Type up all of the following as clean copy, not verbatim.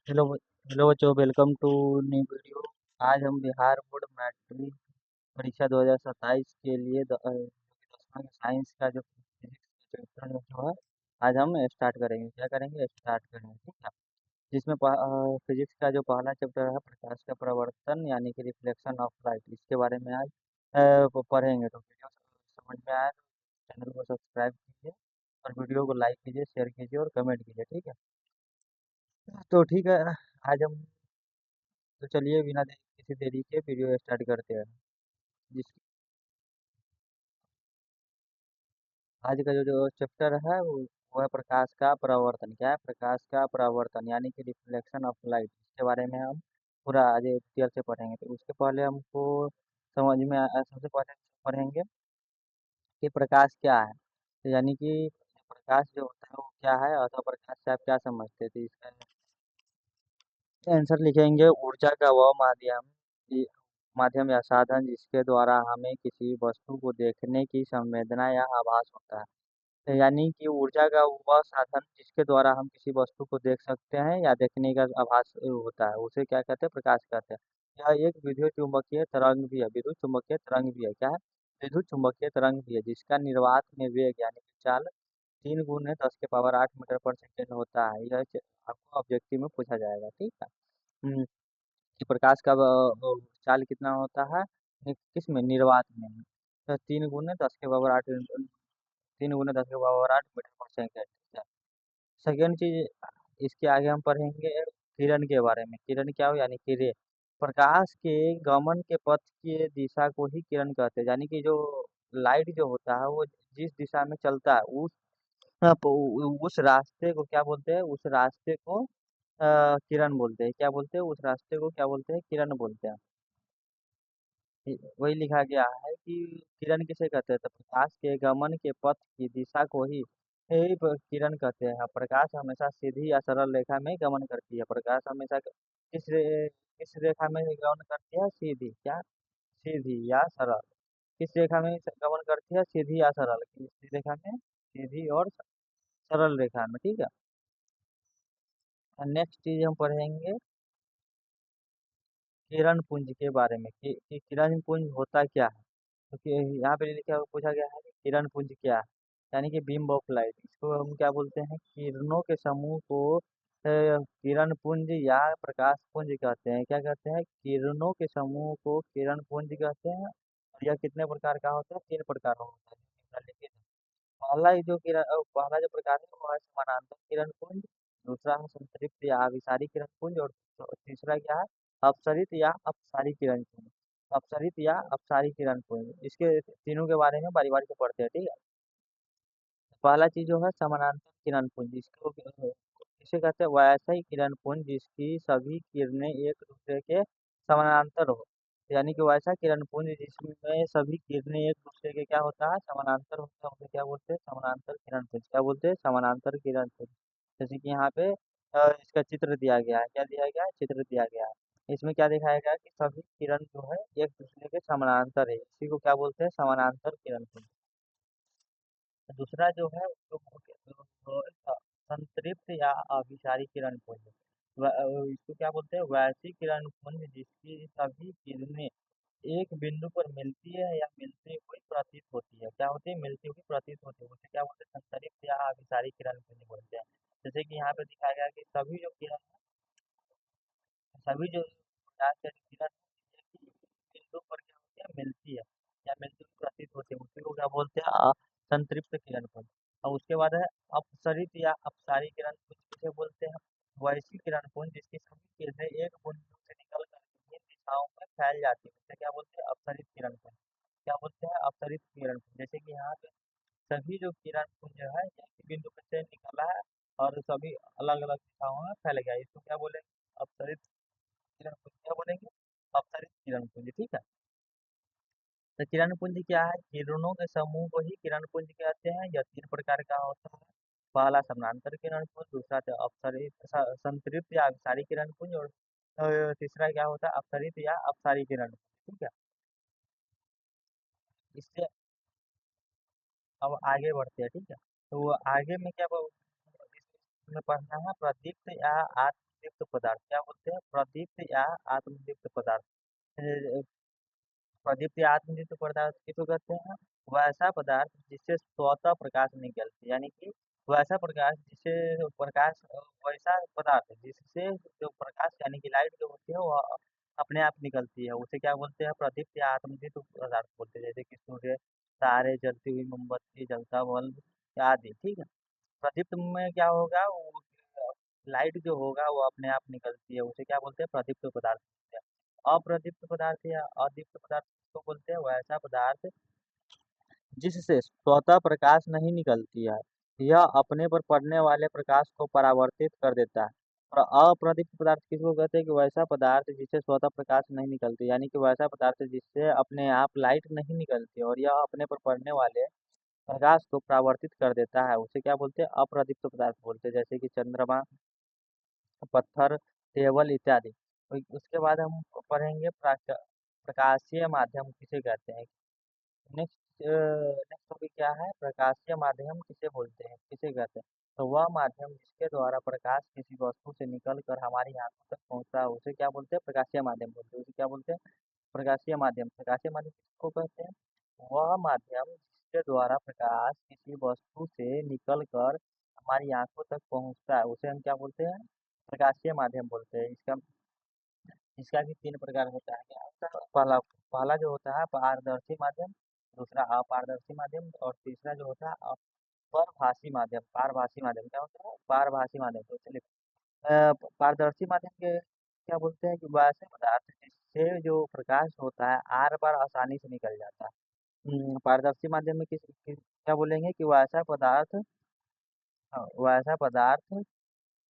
Hello hello बच्चों, welcome to new video. आज हम बिहार बोर्ड मैट्रिक परीक्षा 2027 के लिए 10वां साइंस का जो फिजिक्स का चैप्टर जो है, आज हम स्टार्ट करेंगे। क्या करेंगे? स्टार्ट करेंगे, ठीक है। जिसमें फिजिक्स का जो पहला चैप्टर है, प्रकाश का प्रवर्तन यानी कि रिफ्लेक्शन ऑफ लाइट, इसके बारे में आज पढ़ेंगे। तो वीडियो समझ में आए तो चैनल को सब्सक्राइब कीजिए और वीडियो को लाइक कीजिए, शेयर कीजिए और कमेंट कीजिए, ठीक है। तो ठीक है, आज हम तो चलिए बिना किसी देरी के वीडियो स्टार्ट करते हैं। जिस आज का जो चैप्टर है वो है प्रकाश का परावर्तन। क्या है? प्रकाश का परावर्तन यानी कि रिफ्लेक्शन ऑफ लाइट। इसके बारे में हम पूरा आज डिटेल से पढ़ेंगे। तो उसके पहले हमको समझ में सबसे पहले पढ़ेंगे कि प्रकाश क्या है। तो यानी कि प्रकाश जो होता है वो क्या है, अथवा प्रकाश से आप क्या समझते थे, इसका आंसर लिखेंगे। ऊर्जा का वह माध्यम या साधन जिसके द्वारा हमें किसी वस्तु को देखने की संवेदना या आभास होता है। तो यानी कि ऊर्जा का वह साधन जिसके द्वारा हम किसी वस्तु को देख सकते हैं या देखने का आभास होता है, उसे क्या कहते हैं? प्रकाश कहते हैं। यह एक विद्युत चुंबकीय तरंग भी है। विद्युत चुंबकीय तरंग भी है। क्या है? विद्युत चुंबकीय तरंग भी है, जिसका निर्वात में वेग यानी कि चाल 3 × 10⁻⁸ मीटर पर सेकेंड होता है। आपको ऑब्जेक्टिव में पूछा जाएगा, ठीक है। हम्म, कि प्रकाश का चाल कितना होता है? किसमें? निर्वात में। तो 3 × 10⁻8 मीटर पर सेकेंड। सेकेंड चीज, इसके आगे हम पढ़ेंगे किरण के बारे में। किरण क्या हो? यानी कि रे। प्रकाश के गमन के पथ की दिशा को ही किरण कहते हैं। यानी कि जो लाइट जो होता है वो जिस दिशा में चलता है उस रास्ते को क्या बोलते हैं? उस रास्ते को किरण बोलते हैं। क्या बोलते हैं? उस रास्ते को क्या बोलते हैं? किरण बोलते हैं। वही लिखा गया है कि किरण किसे कहते हैं? तो प्रकाश के गमन के पथ की दिशा को ही किरण कहते हैं। प्रकाश हमेशा सीधी या सरल रेखा में गमन करती है। प्रकाश हमेशा किस रेखा में गमन करती है? सीधी। क्या? सीधी या सरल। किस रेखा में गमन करती है? सीधी या सरल। किस रेखा में? सीधी और सरल रेखा में, ठीक है। नेक्स्ट चीज हम पढ़ेंगे किरण पुंज के बारे में कि किरण पुंज होता क्या है। क्योंकि यहाँ पे लिखा पूछा गया है कि किरण पुंज क्या है। यानी कि बीम ऑफ लाइट, इसको हम क्या बोलते हैं? किरणों के समूह को किरण पुंज या प्रकाश पुंज कहते हैं। क्या कहते हैं? किरणों के समूह को किरण पुंज कहते हैं। और यह कितने प्रकार का होता है? 3 प्रकार का होता है। निम्नलिखित पहला जो प्रकार है वो है समानांतर किरण पुंज। दूसरा है संतृप्त या अभिसारी किरण पुंज। और तीसरा क्या है? अपसरित या अपसारी किरण पुंज। अपसरित या अपसारी किरण पुंज, इसके तीनों के बारे में बारी बारी से पढ़ते हैं, ठीक है। पहला चीज जो है समानांतर किरण पुंज, इसको इसे कहते हैं वैसा किरण पुंज जिसकी सभी किरणें एक दूसरे के समानांतर हो। यानी कि वैसा किरण पुंज जिसमें सभी किरणें एक दूसरे के क्या होता है? समानांतर होता है, उसे क्या बोलते हैं? समानांतर किरण पुंज। क्या बोलते हैं? समानांतर किरण पुंज। जैसे कि यहाँ पे इसका चित्र दिया गया है। क्या दिया गया है? चित्र दिया गया है। इसमें क्या दिखाया गया है कि सभी किरण जो है एक दूसरे के समानांतर है। इसी को क्या बोलते हैं? समानांतर किरण पुंज। दूसरा जो है उसको संतृप्त या अभिसारी किरण पुंज। इसको क्या बोलते हैं? वैसी किरण पुंज जिसकी सभी किरणें एक बिंदु पर मिलती है या मिलती हुई प्रतीत होती है। क्या होती है? मिलती हुई प्रतीत होती है, उसे क्या बोलते हैं? संतरिप्त या अभिसारी किरण पुंज बोलते हैं। जैसे कि यहाँ पे दिखाया गया है कि सभी जो प्रकाश या किरण है, एक ही बिंदु पर क्या होती है? मिलती है या मिलती हुई प्रतीत होती है, उसी को क्या बोलते हैं? संतृप्त किरण पुंज। और उसके बाद है अपसरित या अपसारी किरण पुंज, किसे बोलते हैं? वैसी किरण पुंज जिसकी सभी किरणें एक बिंदु से निकल कर विभिन्न दिशाओं में फैल जाती है, उसे क्या बोलते हैं? अपसरित किरण पुंज। क्या बोलते हैं? अपसरित किरण पुंज। जैसे कि यहाँ पे सभी जो किरण पुंज है एक ही बिंदु पे से निकला है और सभी अलग अलग दिशाओं में फैल गया, इसको क्या बोलेंगे? अपसरित किरण पुंज। क्या बोलेंगे? अपसरित किरण पुंज, ठीक है। तो किरण पुंज क्या है? किरणों के समूह को ही किरण पुंज कहते हैं। यह 3 प्रकार का होता है। पहला समानांतर किरण पुंज, दूसरा तो अपसरित संतृप्त या अपसारी किरण पुंज, और तीसरा क्या होता है? अपसरित या अपसारी किरण पुंज, ठीक है। इससे अब आगे बढ़ते हैं, ठीक है। तो वो आगे में क्या में पढ़ना है प्रदीप्त या आत्मदीप्त पदार्थ। क्या बोलते हैं? प्रदीप्त या आत्मदीप्त पदार्थ। प्रदीप्त या आत्मदीप्त पदार्थ किसको कहते हैं? वैसा पदार्थ जिससे स्वतः प्रकाश निकलती, यानी कि वैसा प्रकाश जिससे प्रकाश वैसा पदार्थ जिससे जो प्रकाश यानी कि लाइट जो होती है वो अपने आप निकलती है, उसे क्या बोलते हैं? प्रदीप्त या आत्मदीप्त पदार्थ बोलते हैं। जैसे कि सूर्य, तारे, जलती हुई मोमबत्ती, जलता बल्ब आदि। ठीक है। प्रदीप्त में क्या होगा? वो लाइट जो होगा वो अपने आप निकलती है, उसे क्या बोलते हैं? प्रदीप्त पदार्थ बोलते हैं। अप्रदीप्त पदार्थ या अदीप्त पदार्थ किसको बोलते हैं? वह ऐसा पदार्थ जिससे स्वतः प्रकाश नहीं निकलती है, यह अपने पर पड़ने वाले प्रकाश को परावर्तित कर देता है। और अप्रदीप्त पदार्थ किसको कहते हैं? कि वैसा पदार्थ जिससे स्वतः प्रकाश नहीं निकलती, यानी कि वैसा पदार्थ जिससे अपने आप लाइट नहीं निकलती और यह अपने पर पड़ने वाले प्रकाश को परावर्तित कर देता है, उसे क्या बोलते हैं? अप्रदीप्त पदार्थ बोलते हैं। जैसे कि चंद्रमा, पत्थर, टेबल इत्यादि। उसके बाद हम पढ़ेंगे प्रकाशीय माध्यम किसे कहते हैं। नेक्स्ट टॉपिक क्या है? प्रकाशीय माध्यम किसे बोलते हैं, किसे कहते हैं? तो वह माध्यम जिसके द्वारा प्रकाश किसी वस्तु से निकल कर हमारी आंखों तक पहुंचता है, उसे क्या बोलते हैं? प्रकाशीय माध्यम बोलते हैं। उसे क्या बोलते हैं? प्रकाशीय माध्यम। प्रकाशीय माध्यम किसको कहते हैं? वह माध्यम जिसके द्वारा प्रकाश किसी वस्तु से निकल कर हमारी आंखों तक पहुंचता है, उसे हम क्या बोलते हैं? प्रकाशीय माध्यम बोलते हैं। इसका इसका भी 3 प्रकार होता है। क्या होता है? पहला पहला जो होता है पारदर्शी माध्यम, दूसरा अपारदर्शी माध्यम और तीसरा जो होता है परभाषी माध्यम। पारभाषी माध्यम क्या होता है? पारभाषी माध्यम। तो चलिए पारदर्शी माध्यम के क्या बोलते हैं? कि वैसे पदार्थ जिससे जो प्रकाश होता है आर पार आसानी से निकल जाता है। पारदर्शी माध्यम में क्या बोलेंगे? कि वैसा पदार्थ, वैसा पदार्थ,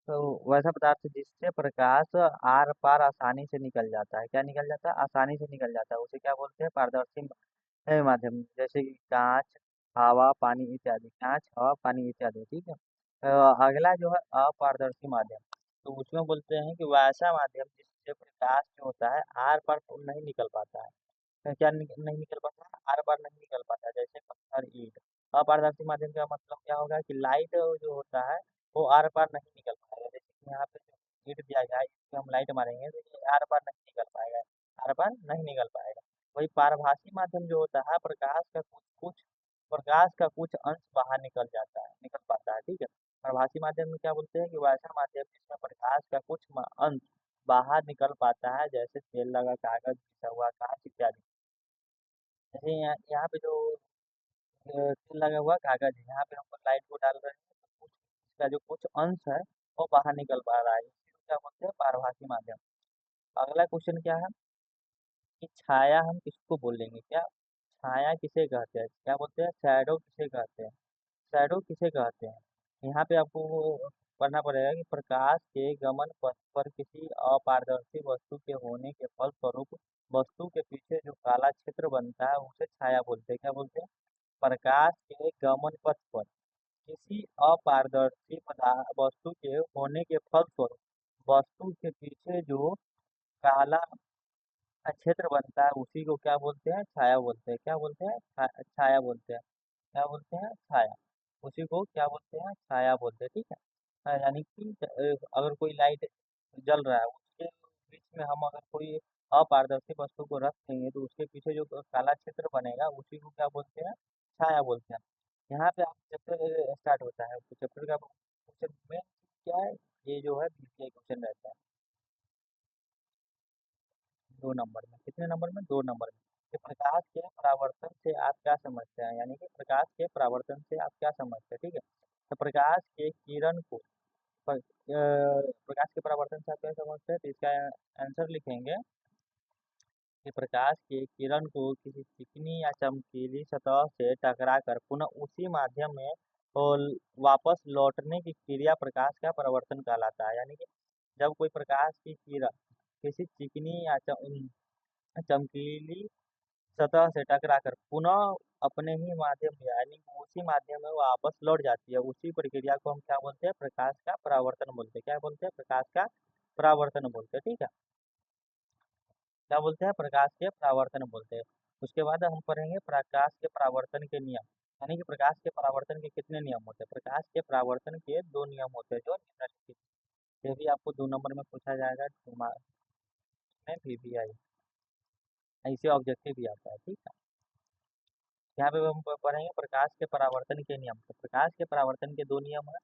तो वैसा पदार्थ जिससे प्रकाश आर पार आसानी से निकल जाता है। क्या निकल जाता है? आसानी से निकल जाता है, उसे क्या बोलते हैं? पारदर्शी माध्यम। जैसे कि कांच, हवा, पानी इत्यादि। कांच, हवा, पानी इत्यादि। ठीक है। अगला जो है अपारदर्शी माध्यम। तो उसमें बोलते हैं कि वैसा माध्यम जिससे प्रकाश जो होता है आर पार नहीं निकल पाता है। क्या नहीं निकल पाता है? आर पार नहीं निकल पाता है। जैसे पत्थर, ईंट। अपारदर्शी माध्यम का मतलब क्या होगा? कि लाइट जो होता है वो आर पार नहीं निकल पाएगा। जैसे कि यहाँ पे जो ईंट दिया गया है, इस पे हम लाइट मारेंगे तो ये आर पार नहीं निकल पाएगा। आर पार नहीं निकल पाएगा। वही पारभासी माध्यम जो होता है प्रकाश का कुछ अंश बाहर निकल जाता है, निकल पाता है। ठीक है। प्रभासी माध्यम में क्या बोलते हैं? कि वैसा माध्यम जिसमें प्रकाश का कुछ अंश बाहर निकल पाता है, जैसे तेल लगा कागज, घिसा हुआ कांच इत्यादि। जैसे यहाँ पे जो तेल लगा हुआ कागज है, यहाँ पे हम लाइट को डाल रहे हैं तो कुछ इसका जो कुछ अंश है वो बाहर निकल पा रहा है, इसी को क्या बोलते हैं? पारभासी माध्यम। अगला क्वेश्चन क्या है? कि छाया हम किसको बोलेंगे? क्या छाया किसे कहते हैं? क्या बोलते हैं? शैडो किसे कहते हैं? शैडो किसे कहते हैं? यहाँ पे आपको वो पढ़ना पड़ेगा कि प्रकाश के गमन पथ पर किसी अपारदर्शी वस्तु के होने के फलस्वरूप वस्तु के पीछे जो काला क्षेत्र बनता है उसे छाया बोलते हैं। क्या बोलते हैं? प्रकाश के गमन पथ पर किसी अपारदर्शी वस्तु के होने के फलस्वरूप वस्तु के पीछे जो काला क्षेत्र बनता है उसी को क्या बोलते हैं? छाया बोलते हैं। क्या बोलते हैं? छाया बोलते हैं। क्या बोलते हैं? छाया। उसी को क्या बोलते हैं? छाया बोलते हैं। ठीक है। यानी कि अगर कोई लाइट जल रहा है उसके बीच में हम अगर कोई अपारदर्शी वस्तु को रख देंगे तो उसके पीछे जो काला क्षेत्र बनेगा उसी को क्या बोलते हैं? छाया बोलते हैं। यहाँ पे आप चैप्टर स्टार्ट होता है तो चैप्टर का क्वेश्चन में क्या है? ये जो है बीसीआई क्वेश्चन रहता है 2 नंबर में। कितने नंबर में? 2 नंबर में। कि प्रकाश के परावर्तन से आप क्या समझते हैं? यानी कि प्रकाश के परावर्तन से आप क्या समझते हैं? ठीक है। तो प्रकाश के किरण को प्रकाश के परावर्तन से आप क्या समझते हैं? तो इसका आंसर लिखेंगे कि प्रकाश के किरण को किसी चिकनी या चमकीली सतह से टकराकर पुनः उसी माध्यम में और वापस लौटने की क्रिया प्रकाश का परावर्तन कहलाता है। यानी कि जब कोई प्रकाश की किरण किसी चिकनी या चमकीली सतह से टकराकर पुनः अपने ही माध्यम में यानी कि उसी माध्यम में वापस लौट जाती है, उसी प्रक्रिया को हम क्या बोलते हैं? प्रकाश का परावर्तन बोलते हैं। क्या बोलते हैं? प्रकाश का परावर्तन बोलते हैं। ठीक है। क्या बोलते हैं? प्रकाश के परावर्तन बोलते हैं। उसके बाद हम पढ़ेंगे प्रकाश के परावर्तन के नियम। यानी कि प्रकाश के परावर्तन के कितने नियम होते हैं? प्रकाश के परावर्तन के 2 नियम होते हैं जो निम्नलिखित। ये भी आपको 2 नंबर में पूछा जाएगा, में वीवीआई ऐसे ऑब्जेक्टिव भी आता है, ठीक है। यहाँ पे हम पढ़ेंगे प्रकाश के परावर्तन के नियम। तो प्रकाश के परावर्तन के 2 नियम है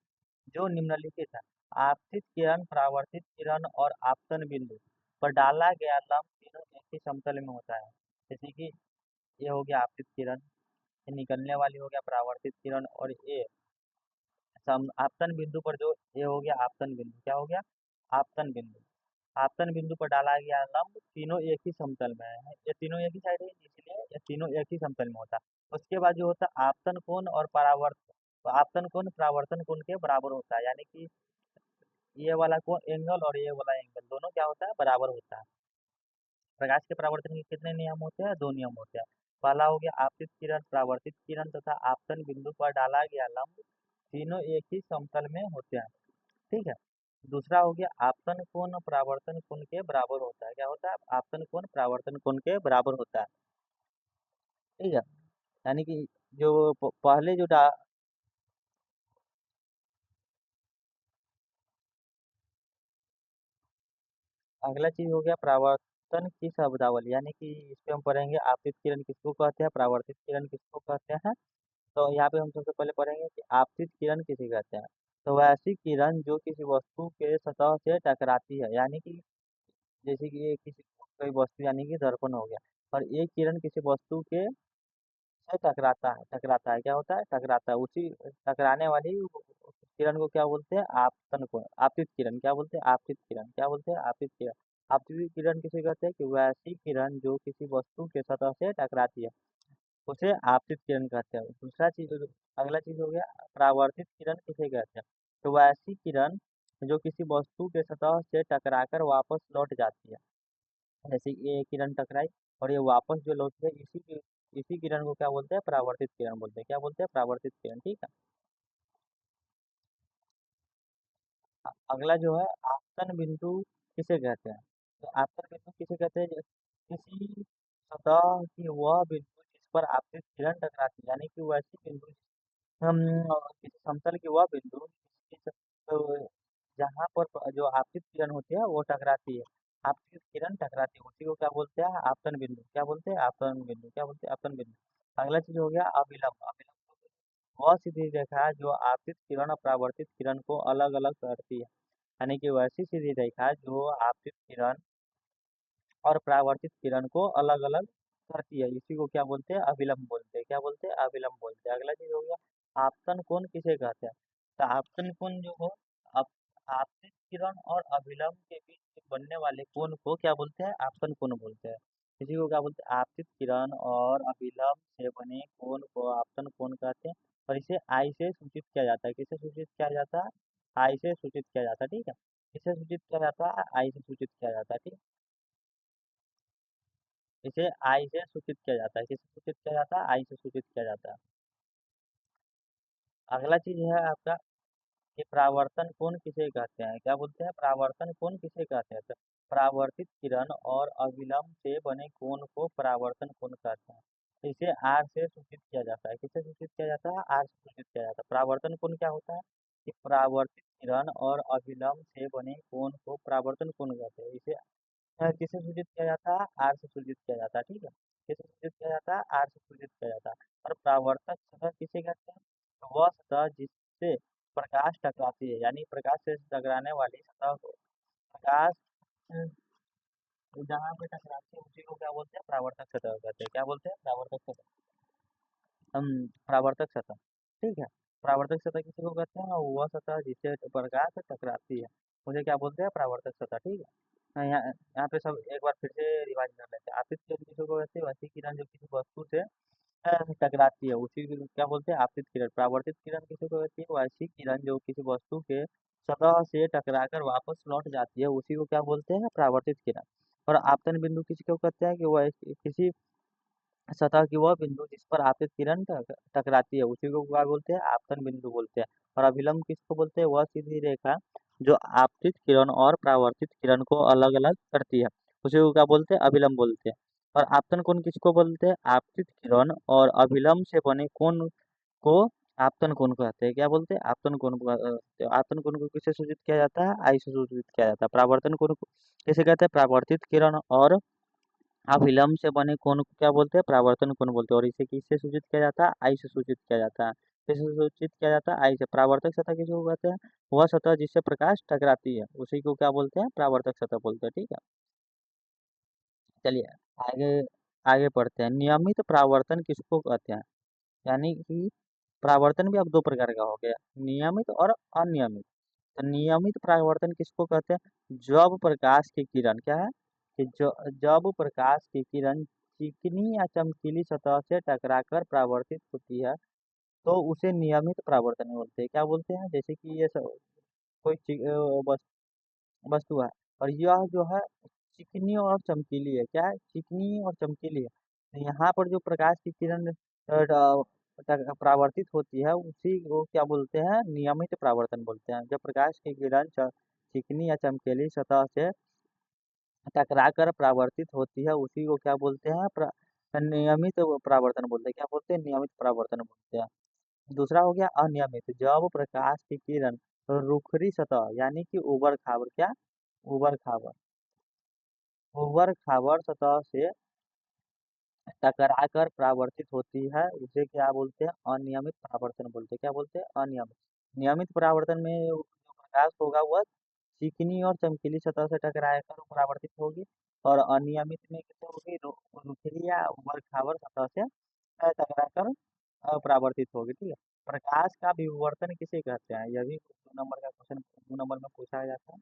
जो निम्नलिखित है। आपतित किरण, परावर्तित किरण और आपतन बिंदु पर डाला गया लंब तीनों एक ही समतल में होता है। जैसे कि ये हो गया आपतित किरण, ये निकलने वाली हो गया परावर्तित किरण, और ये आपतन बिंदु पर जो ये हो गया आपतन बिंदु, क्या हो गया? आपतन बिंदु। आपतन बिंदु पर डाला गया लंब तीनों एक ही समतल में है, ये तीनों एक ही साइड है इसलिए ये तीनों एक ही समतल में होता है। उसके बाद जो होता है आपतन कोण और परावर्तन, तो आपतन कोण परावर्तन कोण के बराबर होता है, यानी कि ये वाला कोण एंगल और ये वाला एंगल दोनों क्या होता है? बराबर होता है। प्रकाश के परावर्तन के कितने नियम होते हैं? 2 नियम होते हैं। पहला हो गया आपतित किरण, परावर्तित किरण तथा आपतन बिंदु पर डाला गया लंब तीनों एक ही समतल में होते हैं, ठीक है। दूसरा हो गया आपतन कोण परावर्तन कोण के बराबर होता है, क्या होता है? आपतन कोण परावर्तन कोण के बराबर होता है, ठीक है। यानी कि जो पहले जो अगला चीज हो गया परावर्तन की शब्दावली, यानी कि इस पे हम पढ़ेंगे आपतित किरण किसको कहते हैं, परावर्तित किरण किसको कहते हैं। तो यहाँ पे हम सबसे पहले पढ़ेंगे कि आपतित किरण किसे कहते हैं। तो वैसी किरण जो किसी वस्तु के सतह से टकराती है, यानी कि जैसे कि ये किसी कोई वस्तु यानी कि दर्पण हो गया, और एक किरण किसी वस्तु के से टकराता है, क्या होता है? टकराता है। उसी टकराने वाली किरण को क्या बोलते हैं? आपतन कोण, आपतित किरण क्या बोलते हैं? आपतित किरण क्या बोलते हैं? आपतित किरण। आपतित किरण किसे कहते हैं? कि वैसी किरण जो किसी वस्तु के सतह से टकराती है उसे आपतित किरण कहते हैं। दूसरा चीज, अगला चीज हो गया परावर्तित किरण किसे कहते हैं। तो वैसी किरण जो किसी वस्तु के सतह से टकराकर वापस लौट जाती है, जैसे ये किरण टकराई और ये वापस जो लौटी है, इसी किरण को क्या बोलते हैं? परावर्तित किरण बोलते हैं, क्या बोलते हैं? परावर्तित किरण, ठीक है। अगला जो है आपतन बिंदु किसे कहते हैं। तो आपतन बिंदु किसे कहते हैं? किसी सतह की वह बिंदु जिस पर आपतित किरण टकराती है, यानी कि वैसी बिंदु हम किसी समतल की वह बिंदु तो जहाँ पर जो आपतित किरण होती है वो टकराती है, आपतित किरण टकराती है, उसी को क्या बोलते हैं? आपतन बिंदु, क्या बोलते हैं? आपतन बिंदु, क्या बोलते हैं? आपतन बिंदु। अगला चीज हो गया अभिलंब। अभिलंब वह सीधी रेखा है जो आपतित किरण और परावर्तित किरण को अलग अलग करती है, यानी कि वैसी सीधी रेखा जो आपतित किरण और परावर्तित किरण को अलग अलग करती है, इसी को क्या बोलते हैं? अभिलंब बोलते हैं, क्या बोलते हैं? अभिलंब बोलते हैं। अगला चीज हो गया आपतन कोण किसे कहते हैं। तो आपतन कोण जो हो, आप आपतित किरण और अभिलंब के बीच बनने वाले कोण को क्या बोलते हैं? आपतन कोण बोलते हैं। इसी को क्या बोलते हैं? आपतित किरण और अभिलंब से बने कोण को आपतन कोण कहते हैं, और इसे आई से सूचित किया जाता है। किसे सूचित किया जाता है? आई से सूचित किया जाता है, ठीक है। किसे सूचित किया जाता है? आई से सूचित किया जाता है, ठीक है। इसे आई से सूचित किया जाता है, किससे सूचित किया जाता है? आई से सूचित किया जाता है। अगला चीज है आपका कि परावर्तन कोण किसे कहते हैं, क्या बोलते हैं? परावर्तन कोण किसे कहते हैं। तो परावर्तित किरण और अभिलंब से बने कोण को परावर्तन कोण कहते हैं। तो इसे आर से सूचित किया जाता है, किससे सूचित किया जाता है? आर से सूचित किया जाता है। परावर्तन कोण क्या होता है? कि परावर्तित किरण और अभिलंब से बने कोण को परावर्तन कोण कहते हैं। इसे किससे सूचित किया जाता है? आर से सूचित किया जाता है, ठीक है। किससे सूचित किया जाता है? आर से सूचित किया जाता है। और परावर्तक सतह किसे कहते हैं? तो वह सतह जिससे प्रकाश टकराती है, यानी प्रकाश से टकराने वाली सतह को प्रकाश अ, जहाँ पे टकराती है उसी को क्या बोलते हैं? परावर्तक सतह कहते हैं, क्या बोलते हैं? परावर्तक सतह। हम परावर्तक सतह, ठीक है। परावर्तक सतह किसी को कहते हैं? वह सतह जिससे प्रकाश टकराती है उसे क्या बोलते हैं? परावर्तक सतह, ठीक है। यहाँ यहाँ पे सब एक बार फिर से रिवाइज कर लेते हैं। आपतित किरण किसी को कहते हैं? वैसी किरण जो किसी वस्तु से टकराती है उसी को क्या बोलते हैं? आपतित किरण। परावर्तित किरण किसी को कहती है? वैसी किरण जो किसी वस्तु के सतह से टकराकर वापस लौट जाती है उसी को क्या बोलते हैं? परावर्तित किरण। और आपतन बिंदु किसी को कहते हैं? कि वह किसी सतह की वह बिंदु जिस पर आपतित किरण टकराती है उसी को क्या बोलते हैं? आपतन बिंदु बोलते हैं। और अभिलंब किसको बोलते हैं? वह सीधी रेखा जो आपतित किरण और परावर्तित किरण को अलग अलग करती है उसी को क्या बोलते हैं? अभिलंब बोलते हैं। और आपतन कोण किसको बोलते हैं? आपतित किरण और अभिलंब से बने कोण को आपतन कोण कहते हैं। क्या बोलते हैं? आपतन कोण को आपतन कोण को किससे सूचित किया जाता है? आई से सूचित किया जाता है। परावर्तन कोण को किसे कहते हैं? परावर्तित किरण और अभिलंब से बने कोण को क्या बोलते हैं? परावर्तन कोण बोलते हैं। और इसे किससे सूचित किया जाता है? आई से सूचित किया जाता है। किससे सूचित किया जाता है? आई से। परावर्तक सतह किसको कहते हैं? वह सतह जिससे प्रकाश टकराती है उसी को क्या बोलते हैं? परावर्तक सतह बोलते हैं। ठीक है, चलिए आगे आगे पढ़ते हैं। नियमित परावर्तन किसको कहते हैं? यानी कि परावर्तन भी अब दो प्रकार का हो गया, नियमित और अनियमित। तो नियमित परावर्तन किसको कहते हैं? जब प्रकाश की किरण क्या है कि जब प्रकाश की किरण चिकनी या चमकीली सतह से टकराकर परावर्तित होती है तो उसे नियमित परावर्तन बोलते हैं। क्या बोलते हैं? जैसे कि ये कोई वस्तु है और यह जो है चिकनी और चमकीली है। क्या है? चिकनी और चमकीली है। तो यहाँ पर जो प्रकाश की किरण परावर्तित होती है उसी को क्या बोलते हैं? नियमित परावर्तन बोलते हैं। जब प्रकाश की किरण चिकनी या चमकीली सतह से टकराकर परावर्तित होती है उसी को क्या बोलते हैं? नियमित परावर्तन बोलते हैं। क्या बोलते हैं? नियमित परावर्तन बोलते हैं। दूसरा हो गया अनियमित। जब प्रकाश की किरण रुखरी सतह यानी कि उबड़ खाबड़ क्या उबड़ खाबड़ उबड़ खाबड़ सतह से टकराकर परावर्तित होती है उसे क्या बोलते हैं? अनियमित परावर्तन बोलते हैं। क्या बोलते हैं? अनियमित। नियमित परावर्तन में जो प्रकाश होगा वह चिकनी और चमकीली सतह से टकराकर परावर्तित होगी और अनियमित में कैसे होगी? रुखिरी या उबड़ खाबड़ सतह से टकराकर परावर्तित होगी। ठीक है, प्रकाश का विवर्तन किसे कहते हैं? यह भी 2 नंबर का क्वेश्चन 2 नंबर में पूछा जाता है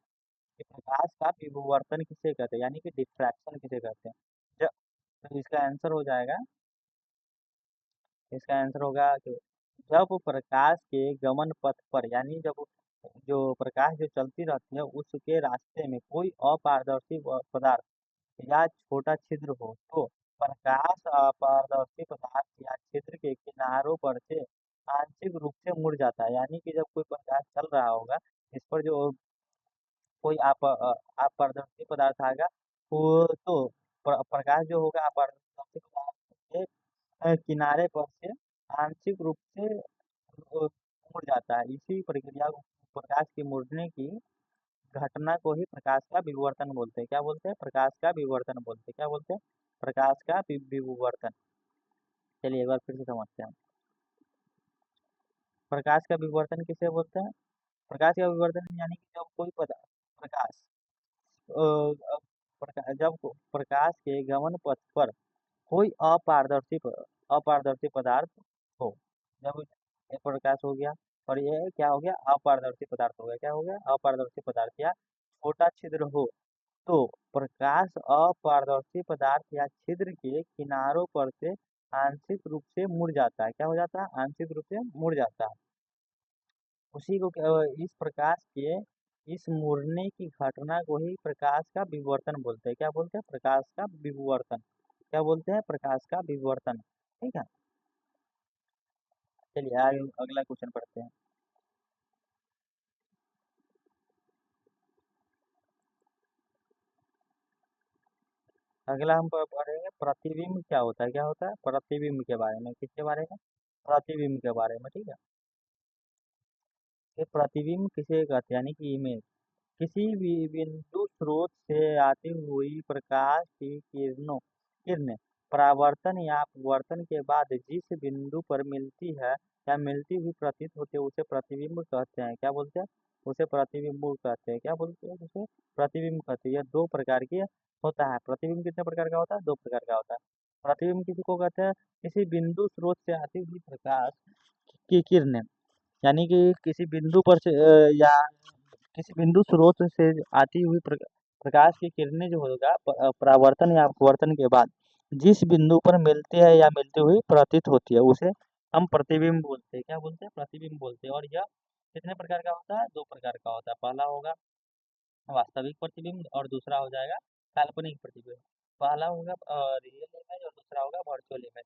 कि प्रकाश का विवर्तन किसे कहते हैं, यानी कि डिफ्रैक्शन किसे कहते हैं। जब तो इसका आंसर हो जाएगा, इसका आंसर होगा कि जब प्रकाश के गमन पथ पर यानी जब जो प्रकाश जो चलती रहती है उसके रास्ते में कोई अपारदर्शी पदार्थ या छोटा छिद्र हो तो प्रकाश अपारदर्शी पदार्थ या छिद्र के किनारों पर से आंशिक रूप से मुड़ जाता है। यानी कि जब कोई प्रकाश चल रहा होगा इस पर जो कोई अपारदर्शी पदार्थ आएगा वो तो प्रकाश जो होगा अपारदर्शी पदार्थ के किनारे पर से आंशिक रूप से मुड़ जाता है। इसी प्रक्रिया को प्रकाश के मुड़ने की घटना को ही प्रकाश का विवर्तन बोलते हैं। क्या बोलते हैं? प्रकाश का विवर्तन बोलते हैं। क्या बोलते हैं? प्रकाश का विवर्तन। चलिए एक बार फिर से समझते हैं। प्रकाश का विवर्तन किसे बोलते हैं? प्रकाश का विवर्तन यानी कि जब कोई प्रकाश जब प्रकाश के गमन पथ पर कोई अपारदर्शी पदार्थ हो। जब ये प्रकाश हो गया और ये क्या हो गया? अपारदर्शी पदार्थ हो गया। क्या हो गया? अपारदर्शी पदार्थ या छोटा छिद्र हो तो प्रकाश अपारदर्शी पदार्थ या छिद्र के किनारों पर से आंशिक रूप से मुड़ जाता है। क्या हो जाता है? आंशिक रूप से मुड़ जाता है। उसी को इस प्रकाश के इस मुड़ने की घटना को ही प्रकाश का विवर्तन बोलते हैं। क्या बोलते हैं? प्रकाश का विवर्तन। क्या बोलते हैं? प्रकाश का विवर्तन। ठीक है, चलिए आगे अगला क्वेश्चन पढ़ते हैं। अगला हम पढ़ेंगे प्रतिबिंब क्या होता है। क्या होता है? प्रतिबिंब के बारे में। किसके बारे में? प्रतिबिंब के बारे में। ठीक है, ये प्रतिबिंब किसे कहते हैं? यानी कि इमेज किसी भी बिंदु स्रोत से आती हुई प्रकाश की किरणें परावर्तन या अपवर्तन के बाद जिस बिंदु पर मिलती है या मिलती हुई प्रतीत होती है उसे प्रतिबिंब कहते हैं। क्या बोलते हैं? उसे प्रतिबिंब कहते हैं। क्या बोलते हैं? उसे प्रतिबिंब कहते हैं। यह दो प्रकार की होता है। प्रतिबिंब कितने प्रकार का होता है? दो प्रकार का होता है। प्रतिबिंब किसी को कहते हैं? किसी बिंदु स्रोत से आती हुई प्रकाश की किरणें, यानी कि किसी बिंदु पर से या किसी बिंदु स्रोत से आती हुई प्रकाश की किरणें जो होगा परावर्तन या अपवर्तन के बाद जिस बिंदु पर मिलती है या मिलती हुई प्रतीत होती है उसे हम प्रतिबिंब बोलते हैं। क्या बोलते हैं? प्रतिबिंब बोलते हैं। और यह कितने प्रकार का होता है? दो प्रकार का होता है। पहला होगा वास्तविक प्रतिबिंब और दूसरा हो जाएगा काल्पनिक प्रतिबिंब। पहला होगा रियल इमेज और दूसरा होगा वर्चुअल इमेज।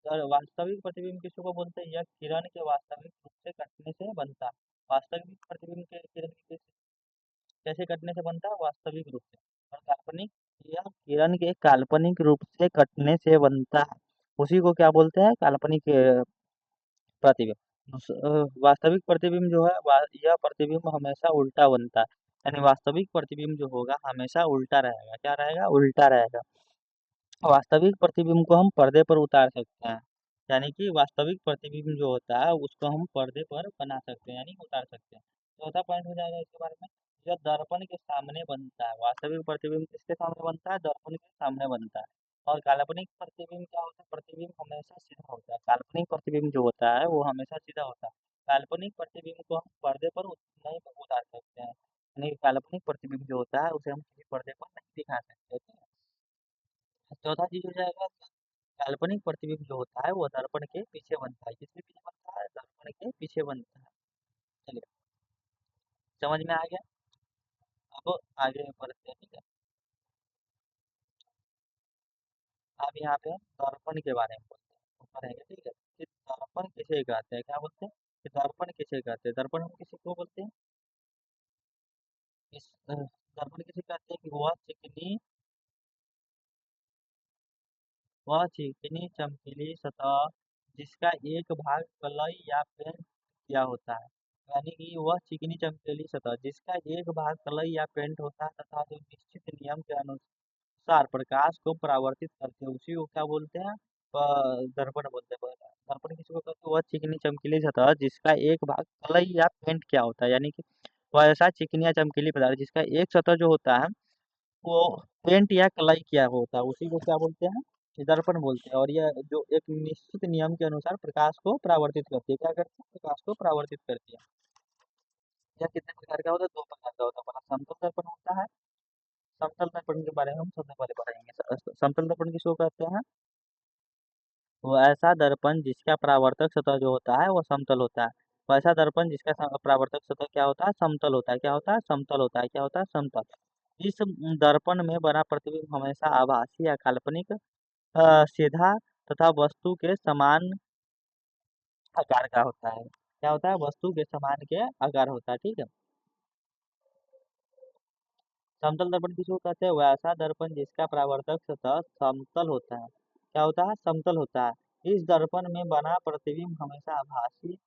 तो वास्तविक प्रतिबिंब किसको बोलते हैं? यह किरण के वास्तविक रूप से कटने से बनता है। वास्तविक प्रतिबिंब के किरण कैसे कटने से बनता है? वास्तविक रूप से। और काल्पनिक, यह किरण के काल्पनिक रूप से कटने से बनता है। उसी को क्या बोलते हैं? काल्पनिक प्रतिबिंब। वास्तविक प्रतिबिंब जो है यह प्रतिबिंब हमेशा उल्टा बनता है, यानी वास्तविक प्रतिबिंब जो होगा हमेशा उल्टा रहेगा। क्या रहेगा? उल्टा रहेगा। वास्तविक प्रतिबिंब को हम पर्दे पर उतार सकते हैं, यानी कि वास्तविक प्रतिबिंब जो होता है उसको हम पर्दे पर बना सकते हैं, यानी उतार सकते हैं। चौथा पॉइंट हो जाएगा इसके बारे में, जो दर्पण के सामने बनता है। वास्तविक प्रतिबिंब किसके सामने बनता है? दर्पण के सामने बनता है। और काल्पनिक प्रतिबिंब क्या होता है? प्रतिबिंब हमेशा सीधा होता है। काल्पनिक प्रतिबिंब जो होता है वो हमेशा सीधा होता है। काल्पनिक प्रतिबिंब को हम पर्दे पर नहीं उतार सकते हैं, यानी काल्पनिक प्रतिबिंब जो होता है उसे हम किसी पर्दे पर नहीं दिखा सकते। ठीक है? चौथा चीज हो जाएगा, काल्पनिक प्रतिबिंब जो होता है वो दर्पण के पीछे बनता है। किसके पीछे बनता है? दर्पण के पीछे बनता है। चलिए, समझ में आ गया। अब आगे बढ़ते हैं। ठीक है, अब यहाँ पे दर्पण के बारे में बोलते हैं, पढ़ेंगे। ठीक है, कि दर्पण किसे कहते हैं? क्या बोलते हैं? कि दर्पण किसे कहते हैं? दर्पण हम किसी को बोलते हैं? दर्पण किसे कहते हैं? कि वह चिकनी चमकीली सतह जिसका एक भाग कलई या पेंट किया होता है, यानी कि वह चिकनी चमकीली सतह जिसका एक भाग कलई या पेंट होता है तथा जो निश्चित नियम के अनुसार प्रकाश को परावर्तित करते हैं, उसी को क्या बोलते हैं? दर्पण बोलते हैं। दर्पण किसी को कहते हैं? वह चिकनी चमकीली सतह जिसका एक भाग कलई या पेंट किया होता है, यानी कि वह ऐसा चिकनी या चमकीली पदार्थ जिसका एक सतह जो होता है वो पेंट या कलाई किया होता है, उसी को क्या बोलते हैं? ये दर्पण बोलते हैं। और यह जो एक निश्चित नियम के अनुसार प्रकाश को परावर्तित करती है। क्या करती है? प्रकाश को परावर्तित करती है। यह कितने प्रकार का होता है? दो प्रकार का होता है। पहला समतल दर्पण होता है। समतल दर्पण के बारे में हम सबसे पहले पढ़ेंगे। समतल दर्पण किसको कहते हैं? वो ऐसा दर्पण जिसका परावर्तक सतह जो होता है वो समतल होता है। वैसा दर्पण जिसका परावर्तक सतह क्या होता है? समतल होता है। क्या होता है? समतल होता है। क्या होता है? समतल। इस दर्पण में बना प्रतिबिंब हमेशा आभासी या काल्पनिक, सीधा तथा वस्तु के समान आकार का होता है। क्या होता है? वस्तु के समान के आकार होता है। ठीक है। समतल दर्पण किसको कहते हैं? वैसा दर्पण जिसका परावर्तक सतह समतल होता है। क्या होता है? समतल होता है। इस दर्पण में बना प्रतिबिंब हमेशा आभासी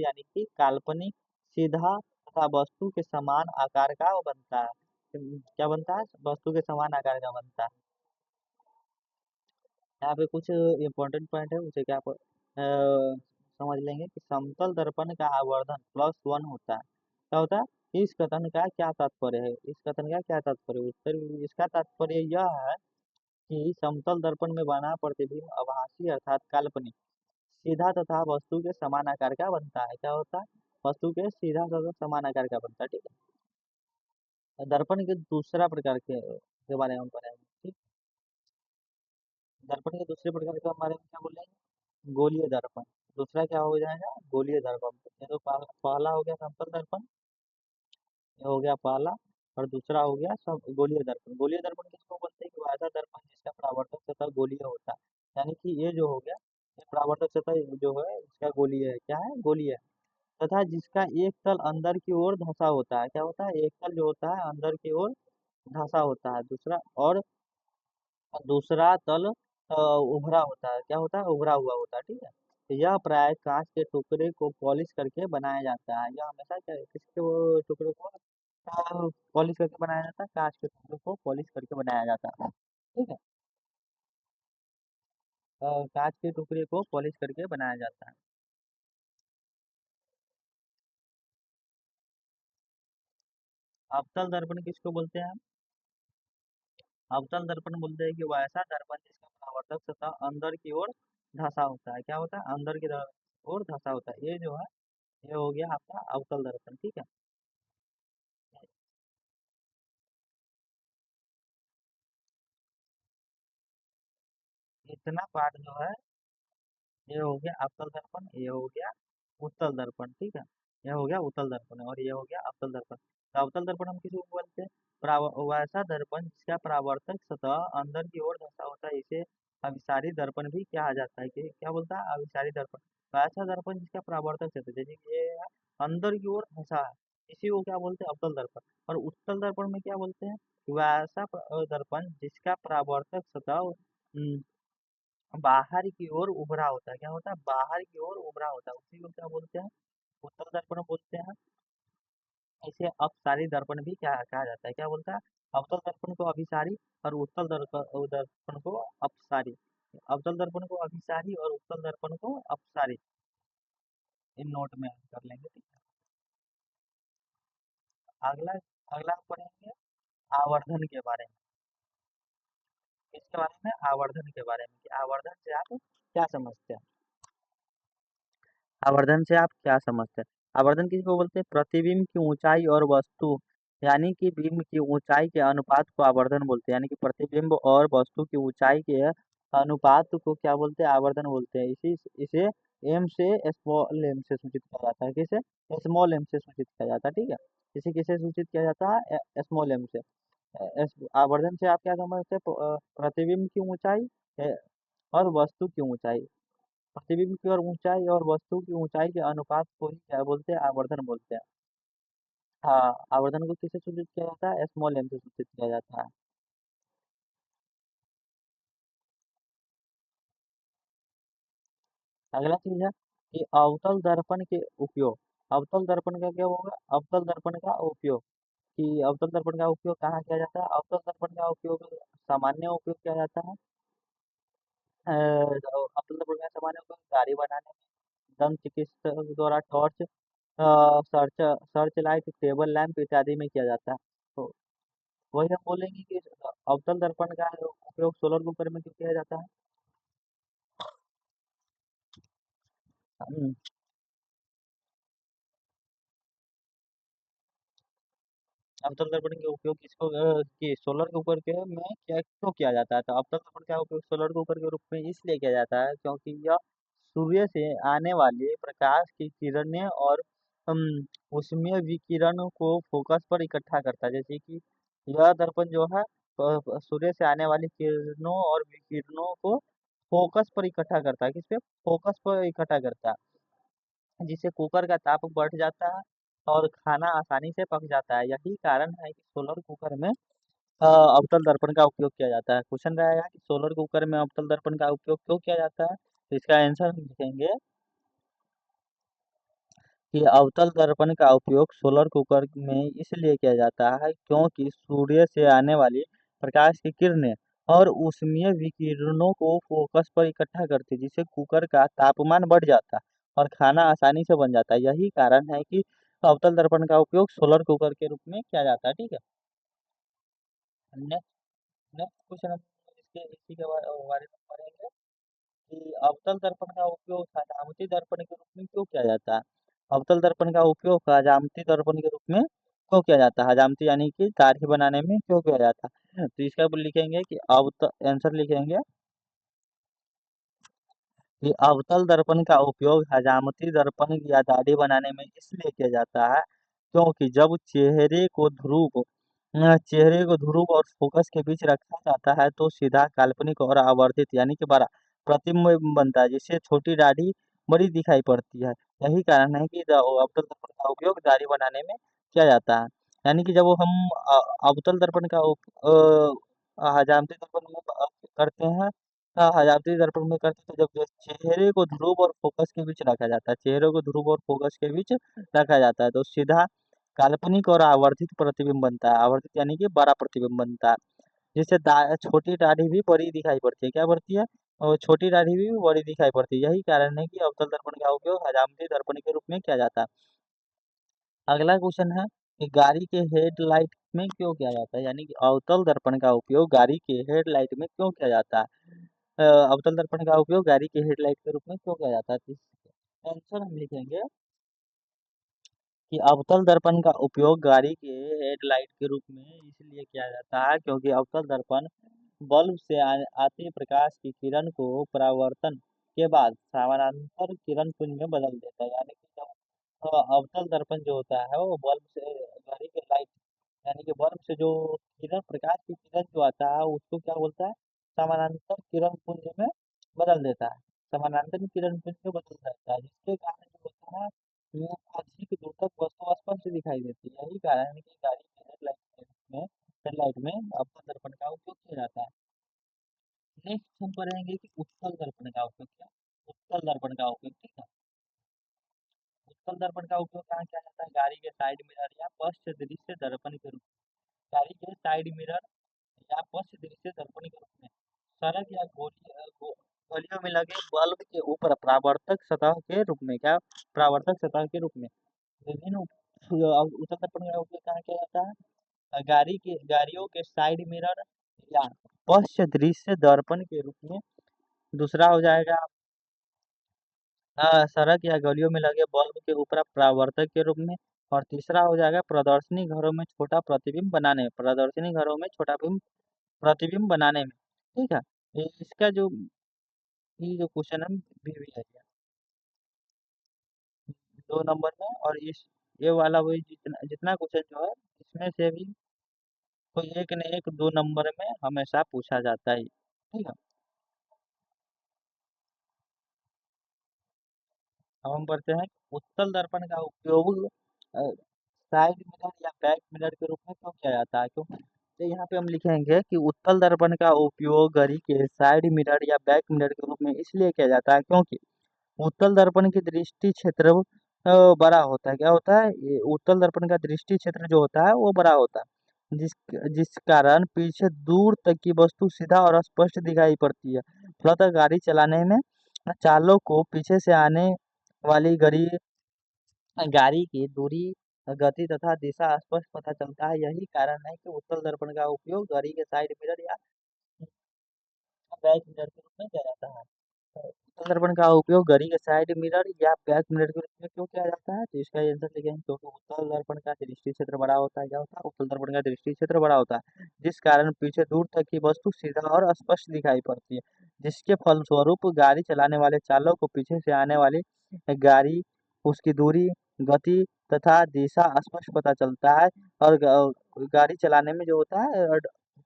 यानी कि काल्पनिक, सीधा तथा वस्तु के समान आकार का बनता है। क्या बनता है? वस्तु के समान आकार का बनता है। यहाँ पे कुछ इम्पोर्टेंट पॉइंट है उसे क्या समझ लेंगे कि समतल दर्पण का आवर्धन +1 होता है। क्या होता है? इस कथन का क्या तात्पर्य है? इस कथन का क्या तात्पर्य? उत्तर इसका तात्पर्य यह है कि समतल दर्पण में बना प्रतिबिंब आभासी अर्थात काल्पनिक, सीधा तथा वस्तु के समान आकार का बनता है। क्या होता है? वस्तु के सीधा तथा समान आकार का बनता है। ठीक है। दर्पण के दूसरा प्रकार के बारे में हम पढ़ेंगे। ठीक। दर्पण के दूसरे प्रकार के बारे में क्या बोलेंगे? गोलीय दर्पण। दूसरा क्या हो जाएगा? गोलीय दर्पण। ये तो पहला हो गया समतल दर्पण, ये हो गया पहला। और दूसरा हो गया सब गोलीय दर्पण। गोलीय दर्पण किसको बोलते हैं? कि वैसा दर्पण जिसका परावर्तक सतह गोलीय होता है, यानी कि ये जो हो गया, ये परावर्तक सतह जो है इसका गोलीय है। क्या है? गोलीय है। तथा जिसका एक तल अंदर की ओर धंसा होता है। क्या होता है? एक तल जो होता है अंदर की ओर धंसा होता है। दूसरा और दूसरा तल उभरा होता है। क्या होता है? उभरा हुआ होता है। ठीक है। तो यह प्राय कांच के टुकड़े को पॉलिश करके बनाया जाता है। यह हमेशा क्या किसके वो टुकड़े को पॉलिश करके बनाया जाता है? कांच के टुकड़े को पॉलिश करके बनाया जाता है। ठीक है। कांच के टुकड़े को पॉलिश करके बनाया जाता है। अवतल दर्पण किसको बोलते हैं? अवतल दर्पण बोलते हैं कि वह ऐसा दर्पण जिसका परावर्तक सतह अंदर की ओर धंसा होता है। क्या होता है? अंदर की ओर धंसा होता है। ये जो है ये हो गया आपका अवतल दर्पण। ठीक है। इतना पार्ट जो है ये हो गया अवतल दर्पण, ये हो गया उत्तल दर्पण। ठीक है। ये हो गया उत्तल दर्पण और ये हो गया अवतल दर्पण। तो अवतल दर्पण हम किसी को बोलते हैं? वैसा दर्पण जिसका परावर्तक सतह अंदर की ओर धंसा होता है इसे अभिसारी दर्पण भी कहा जाता है। कि क्या बोलता है? अभिसारी दर्पण। वैसा दर्पण जिसका परावर्तक सतह जैसे कि ये है, अंदर की ओर धंसा है, इसी को क्या बोलते हैं? अवतल दर्पण। और उत्तल दर्पण में क्या बोलते हैं? वैसा दर्पण जिसका परावर्तक सतह बाहर की ओर उभरा होता है, क्या होता है, बाहर की ओर उभरा होता है, उसी को क्या बोलते हैं, उत्तल दर्पण बोलते हैं। इसे अपसारी दर्पण भी क्या कहा जाता है, क्या बोलता है, अवतल दर्पण को अभिसारी और उत्तल दर्पण दर्पण को अपसारी। अवतल दर्पण को अभिसारी और उत्तल दर्पण को अपसारी, इन नोट में ऐड कर लेंगे, ठीक है। अगला अगला हम पढ़ेंगे आवर्धन के बारे में। इसके बारे में आवर्धन के बारे में कि आवर्धन से आप क्या समझते हैं। आवर्धन से आप क्या समझते हैं? आवर्धन किसको बोलते हैं? प्रतिबिंब की ऊंचाई और वस्तु यानी कि बिंब की ऊंचाई के अनुपात को आवर्धन बोलते हैं। यानी कि प्रतिबिंब और वस्तु की ऊंचाई के अनुपात को क्या बोलते हैं? आवर्धन बोलते हैं। इसी इसे एम से स्मॉल एम से सूचित किया जाता है। किसे? स्मॉल एम से सूचित किया जाता है, ठीक है। इसे किसे सूचित किया जाता है? स्मॉल एम से। आवर्धन से आप क्या समझते हैं? प्रतिबिंब की ऊंचाई अ, और वस्तु की ऊंचाई। प्रतिबिंब की और ऊंचाई और वस्तु की ऊंचाई के अनुपात को ही क्या बोलते हैं? आवर्धन बोलते हैं। हाँ, आवर्धन को किससे सूचित किया जाता है? स्मॉल एम से सूचित किया जाता है। अगला चीज है कि अवतल दर्पण के उपयोग। अवतल दर्पण का क्या होगा? अवतल दर्पण का उपयोग, कि अवतल दर्पण का उपयोग कहाँ किया जाता है? अवतल दर्पण का उपयोग सामान्य उपयोग किया जाता है। अवतल दर्पण का सामान्य उपयोग गाड़ी बनाने में, दंत चिकित्सक द्वारा torch, search search light, table lamp इत्यादि में किया जाता है। तो वही हम बोलेंगे कि अवतल दर्पण का उपयोग सोलर कुकर में क्यों किया जाता है। हम्म, अवतल दर्पण के उपयोग किसको कि सोलर कुकर के में क्या क्यों किया जाता है? तो अवतल दर्पण का उपयोग सोलर कुकर के रूप में इसलिए किया जाता है क्योंकि यह सूर्य से आने वाले प्रकाश की किरणें और हम उसमें विकिरण को फोकस पर इकट्ठा करता है। जैसे कि यह दर्पण जो है सूर्य से आने वाली किरणों और विकिरणों को फोकस पर इकट्ठा करता है। किस पे? फोकस पर इकट्ठा करता है, जिससे कुकर का ताप बढ़ जाता है और खाना आसानी से पक जाता है। यही कारण है कि सोलर कुकर में अवतल दर्पण का उपयोग किया जाता है। क्वेश्चन रहेगा कि सोलर कुकर में अवतल दर्पण का उपयोग क्यों किया जाता है, तो इसका आंसर हम लिखेंगे कि अवतल दर्पण का उपयोग सोलर कुकर में इसलिए किया जाता है क्योंकि सूर्य से आने वाली प्रकाश की किरणें और ऊष्मीय विकिरणों को फोकस पर इकट्ठा करती है, जिससे कुकर का तापमान बढ़ जाता है और खाना आसानी से बन जाता है। यही कारण है कि अवतल दर्पण का उपयोग सोलर कुकर के रूप में किया जाता है, ठीक है। नेक्स्ट नेक्स्ट क्वेश्चन हम इसके इसी के बारे में पढ़ेंगे कि अवतल दर्पण का उपयोग हजामती दर्पण के रूप में क्यों किया जाता है। अवतल दर्पण का उपयोग हजामती दर्पण के रूप में क्यों किया जाता है? हजामती यानी कि दाढ़ी बनाने में क्यों किया जाता है? तो इसका लिखेंगे कि अवतल आंसर लिखेंगे कि अवतल दर्पण का उपयोग हजामती दर्पण या दाढ़ी बनाने में इसलिए किया जाता है क्योंकि जब चेहरे को ध्रुव और फोकस के बीच रखा जाता है तो सीधा, काल्पनिक और आवर्धित यानी कि बड़ा प्रतिबिंब बनता है, जिससे छोटी दाढ़ी बड़ी दिखाई पड़ती है। यही कारण है कि अवतल दर्पण का उपयोग दाढ़ी बनाने में किया जाता है। यानी कि जब हम अवतल दर्पण का हजामती दर्पण में करते हैं, हजामती दर्पण में करते हैं तो जब चेहरे को ध्रुव और फोकस के बीच रखा जाता है, चेहरे को ध्रुव और फोकस के बीच रखा जाता है तो सीधा, काल्पनिक और आवर्धित प्रतिबिंब बनता है। आवर्धित यानी कि बड़ा प्रतिबिंब बनता है, जिससे छोटी दाढ़ी भी बड़ी दिखाई पड़ती है। क्या बढ़ती है? और छोटी दाढ़ी भी बड़ी दिखाई पड़ती है। यही कारण है कि अवतल दर्पण का उपयोग हजामती दर्पण के रूप में किया जाता है। अगला क्वेश्चन है कि गाड़ी के हेडलाइट में क्यों किया जाता है? यानी कि अवतल दर्पण का उपयोग गाड़ी के हेडलाइट में क्यों किया जाता है? अवतल दर्पण का उपयोग गाड़ी के हेडलाइट के रूप में क्यों किया जाता है? तो इसका आंसर हम लिखेंगे कि अवतल दर्पण का उपयोग गाड़ी के हेडलाइट के रूप में इसलिए किया जाता है क्योंकि अवतल दर्पण बल्ब से आते प्रकाश की किरण को परावर्तन के बाद समानांतर किरण पुंज में बदल देता है। यानी कि जब अवतल दर्पण जो होता है वो बल्ब से गाड़ी के लाइट यानी कि बल्ब से जो किरण, प्रकाश की किरण जो आता है उसको क्या बोलता है? समानांतर किरण पुंज में बदल देता है। समानांतर किरण पुंज में बदल देता है, जिसके कारण जो होता है वो अधिक दूर तक वस्तु स्पष्ट दिखाई देती है। यही कारण है कि गाड़ी के हेडलाइट में अवतल दर्पण का उपयोग किया जाता है। नेक्स्ट हम पढ़ेंगे कि उत्तल दर्पण का उपयोग क्या, उत्तल दर्पण का उपयोग, ठीक है। उत्तल दर्पण का उपयोग कहाँ किया जाता है? गाड़ी के साइड मिरर या पश्च दृश्य दर्पण के रूप में, गाड़ी के साइड मिरर या पश्च दृश्य दर्पण के रूप में, सड़क या गलियों में लगे बल्ब के ऊपर परावर्तक सतह के रूप में, क्या, परावर्तक सतह के रूप में विभिन्न उत्तल दर्पण का उपयोग कहाँ किया जाता है? गाड़ियों के साइड मिरर या पश्च दृश्य दर्पण के रूप में। दूसरा हो जाएगा सड़क या गलियों में लगे बल्ब के ऊपर परावर्तक के रूप में। और तीसरा हो जाएगा प्रदर्शनी घरों में छोटा प्रतिबिंब बनाने में, प्रदर्शनी घरों में छोटा प्रतिबिंब बनाने में, ठीक है। इसका जो ये जो क्वेश्चन है भी है 2 नंबर में, और इस ये वाला वही जितना जितना क्वेश्चन जो है इसमें से भी कोई एक न एक 2 नंबर में हमेशा पूछा जाता है, ठीक है। अब हम पढ़ते हैं उत्तल दर्पण का उपयोग साइड मिरर या बैक मिरर के रूप में क्यों किया जाता है, क्यों, तो यहाँ पे हम लिखेंगे कि उत्तल दर्पण का उपयोग घड़ी के साइड मिरर या बैक मिरर के रूप में इसलिए किया जाता है क्योंकि उत्तल दर्पण की दृष्टि क्षेत्र बड़ा होता है, क्या होता है, ये उत्तल दर्पण का दृष्टि क्षेत्र जो होता है वो बड़ा होता है, जिस कारण पीछे दूर तक की वस्तु सीधा और स्पष्ट दिखाई पड़ती है। फलतः गाड़ी चलाने में चालक को पीछे से आने वाली गाड़ी गाड़ी की दूरी, गति तथा दिशा स्पष्ट पता चलता है। यही कारण है कि उत्तल दर्पण का उपयोग गाड़ी के साइड मिरर या बैक मिरर के रूप में किया जाता है। तो उत्तल दर्पण का उपयोग घड़ी के साइड मिरर या बैक मिरर के रूप में क्यों किया जाता है? तो इसका आंसर लिखेंगे क्योंकि उत्तल दर्पण का दृष्टि क्षेत्र बड़ा होता है, क्या होता है, उत्तल दर्पण का दृष्टि क्षेत्र बड़ा होता है, जिस कारण पीछे दूर तक की वस्तु सीधा और स्पष्ट दिखाई पड़ती है, जिसके फलस्वरूप गाड़ी चलाने वाले चालक को पीछे से आने वाली गाड़ी, उसकी दूरी, गति तथा दिशा स्पष्ट पता चलता है। और गाड़ी चलाने में जो होता है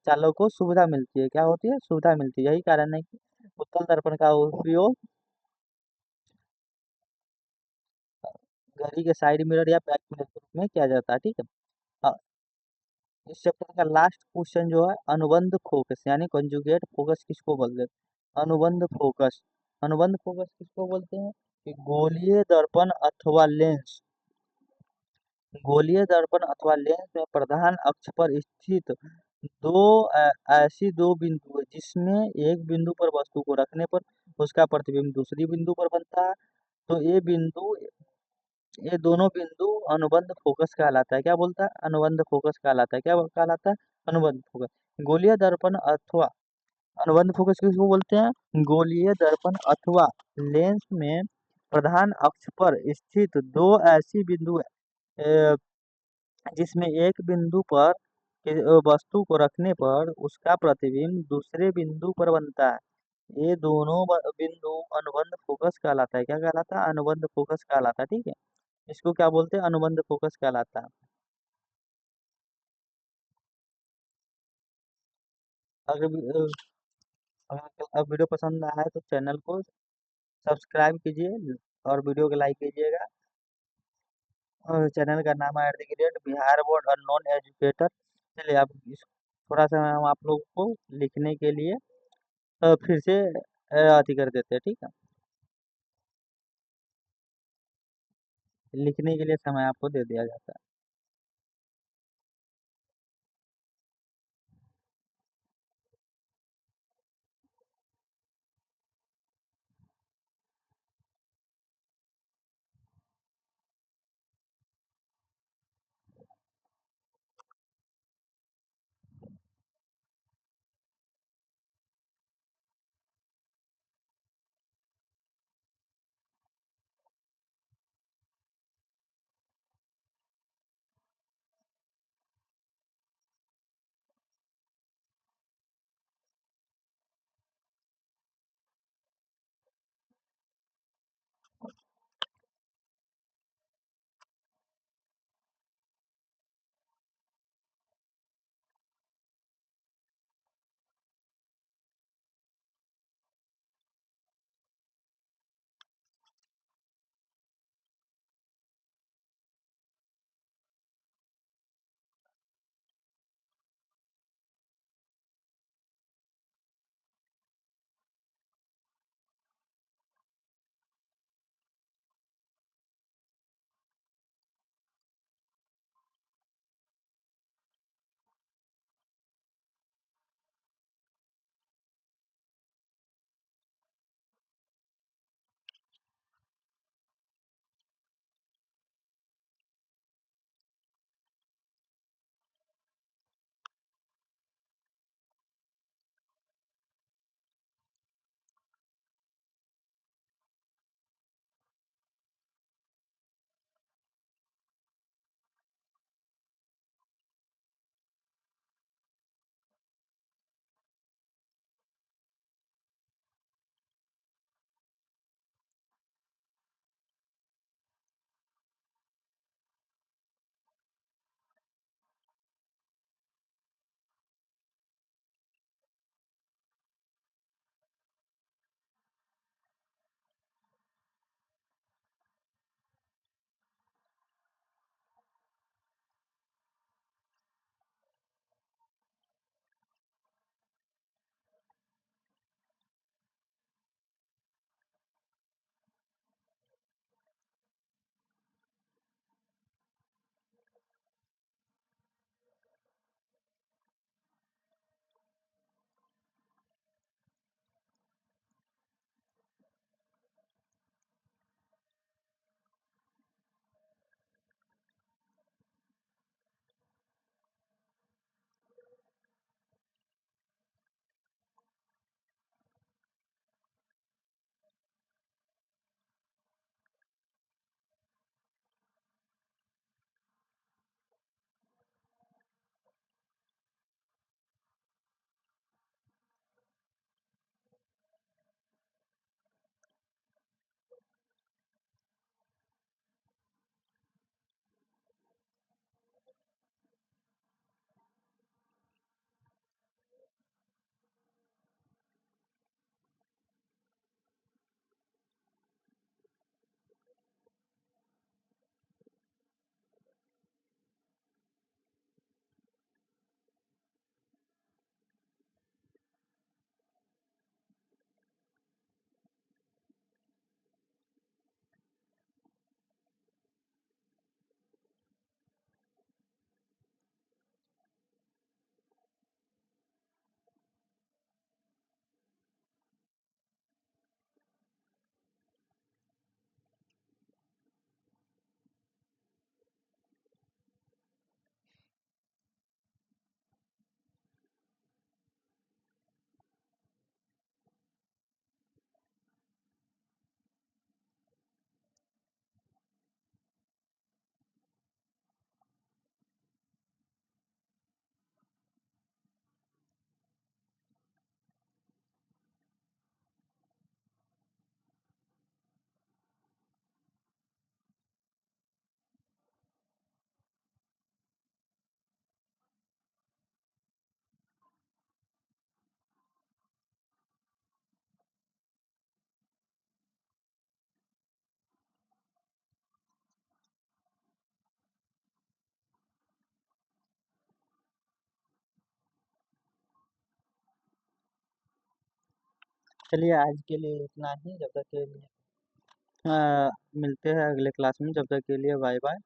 चालक को सुविधा मिलती है, क्या होती है, सुविधा मिलती है। यही कारण है कि उत्तल दर्पण का उपयोग घड़ी के साइड मिरर या बैक मिरर के रूप में किया जाता है, ठीक है। अ, इस चैप्टर का लास्ट क्वेश्चन जो है अनुबंध फोकस यानी कंजुगेट फोकस किसको बोलते हैं? अनुबंध फोकस, अनुबंध फोकस किसको बोलते हैं? कि गोलीय दर्पण अथवा लेंस, गोलीय दर्पण अथवा लेंस में प्रधान अक्ष पर स्थित ऐसी दो बिंदु है जिसमें एक बिंदु पर वस्तु को रखने पर उसका प्रतिबिंब दूसरी बिंदु पर बनता है। तो ये दोनों बिंदु अनुबंध फोकस कहलाता है, क्या बोलता है, अनुबंध फोकस कहलाता है, क्या कहलाता है, अनुबंध फोकस। गोलीय दर्पण अथवा अनुबंध फोकस किसको बोलते हैं? गोलीय दर्पण अथवा लेंस में प्रधान अक्ष पर स्थित दो ऐसी बिंदु है जिसमें एक बिंदु पर वस्तु को रखने पर उसका प्रतिबिंब दूसरे बिंदु पर बनता है। ये दोनों बिंदु अनुबंध फोकस कहलाता है, क्या कहलाता है, अनुबंध फोकस कहलाता है, ठीक है। इसको क्या बोलते हैं? अनुबंध फोकस कहलाता है। अगर अब वीडियो पसंद आया है तो चैनल को सब्सक्राइब कीजिए और वीडियो को लाइक कीजिएगा। और चैनल का नाम है बिहार बोर्ड अननोन एजुकेटर। चलिए आप थोड़ा सा हम आप लोगों को लिखने के लिए फिर से अति कर देते हैं, ठीक है। लिखने के लिए समय आपको दे दिया जाता है। चलिए आज के लिए इतना ही, जब तक के लिए मिलते हैं अगले क्लास में, जब तक के लिए बाय बाय।